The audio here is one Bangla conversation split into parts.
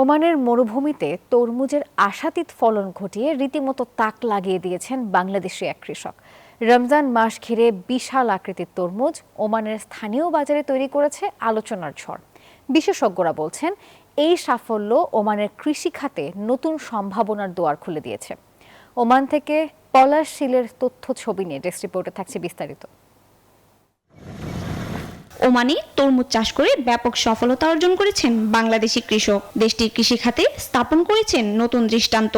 ওমানের মরুভূমিতে তরমুজের আশাতীত ফলন ঘটিয়ে রীতিমতো তাক লাগিয়ে দিয়েছেন বাংলাদেশি এক কৃষক। রমজান মাস ঘিরে বিশাল আকৃতির তরমুজ ওমানের স্থানীয় বাজারে তৈরি করেছে আলোচনার ঝড়। বিশেষজ্ঞরা বলছেন, এই সাফল্য ওমানের কৃষি খাতে নতুন সম্ভাবনার দুয়ার খুলে দিয়েছে। ওমান থেকে পলাশ শীলের তথ্য ছবি নিয়ে ডেস্ক রিপোর্টে থাকছে বিস্তারিত। ওমানে তরমুজ চাষ করে ব্যাপক সফলতা অর্জন করেছেন বাংলাদেশি কৃষক। দেশটির কৃষি খাতে স্থাপন করেছেন নতুন দৃষ্টান্ত।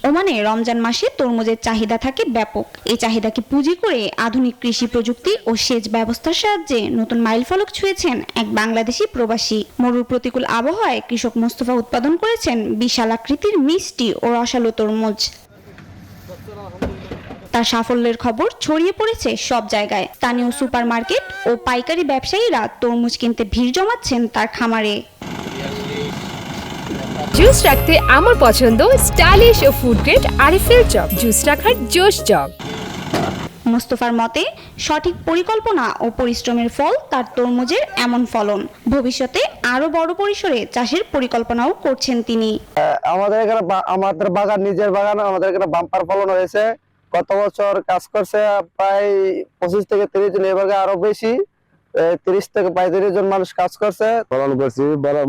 ওমানে রমজান মাসে তরমুজের চাহিদা থাকে ব্যাপক। এই চাহিদাকে পুঁজি করে আধুনিক কৃষি প্রযুক্তি ও সেচ ব্যবস্থার সাহায্যে নতুন মাইলফলক ছুঁয়েছেন এক বাংলাদেশি প্রবাসী। মরুর প্রতিকূল আবহাওয়ায় কৃষক মোস্তফা উৎপাদন করেছেন বিশাল আকৃতির মিষ্টি ও রসালো তরমুজ। তার সাফল্যের খবর ছড়িয়ে পড়েছে সব জায়গায়। স্থানীয় সুপারমার্কেট ও পাইকারি ব্যবসায়ীরা তরমুজ কিনতে ভিড় জমাচ্ছেন তার খামারে। জুস রাখতে আমার পছন্দ স্টাইলিশ ও food grade RFL jug. Juice রাখার জোশ জগ। মোস্তফার মতে সঠিক পরিকল্পনা ও পরিশ্রমের ফল তার তরমুজের এমন ফলন। ভবিষ্যতে আরো বড় পরিসরে চাষের পরিকল্পনাও করছেন তিনি। আমাদের বাগান, নিজের বাগান, আমাদের এখানে বাম্পার ফলন হয়েছে। গত বছর কাজ করছে প্রায় 25 থেকে 30 জন, এবার আরো বেশি 30 থেকে 35 জন মানুষ কাজ করছে। ফলন করছি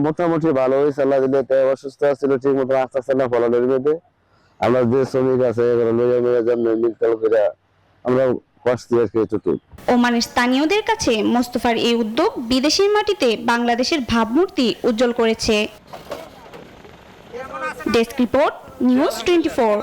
মোটামুটি ভালো হয়েছে, আল্লাহ দিলে। অসুস্থ ছিল, ঠিক মতো আসতেছে না ফলনের মধ্যে। আমরা যে শ্রমিক আছে আমরা কষ্ট আর কি এটুকু। ওমানের স্থানীয়দের কাছে মোস্তফার এই উদ্যোগ বিদেশের মাটিতে বাংলাদেশের ভাবমূর্তি উজ্জ্বল করেছে। Desk report, news 24।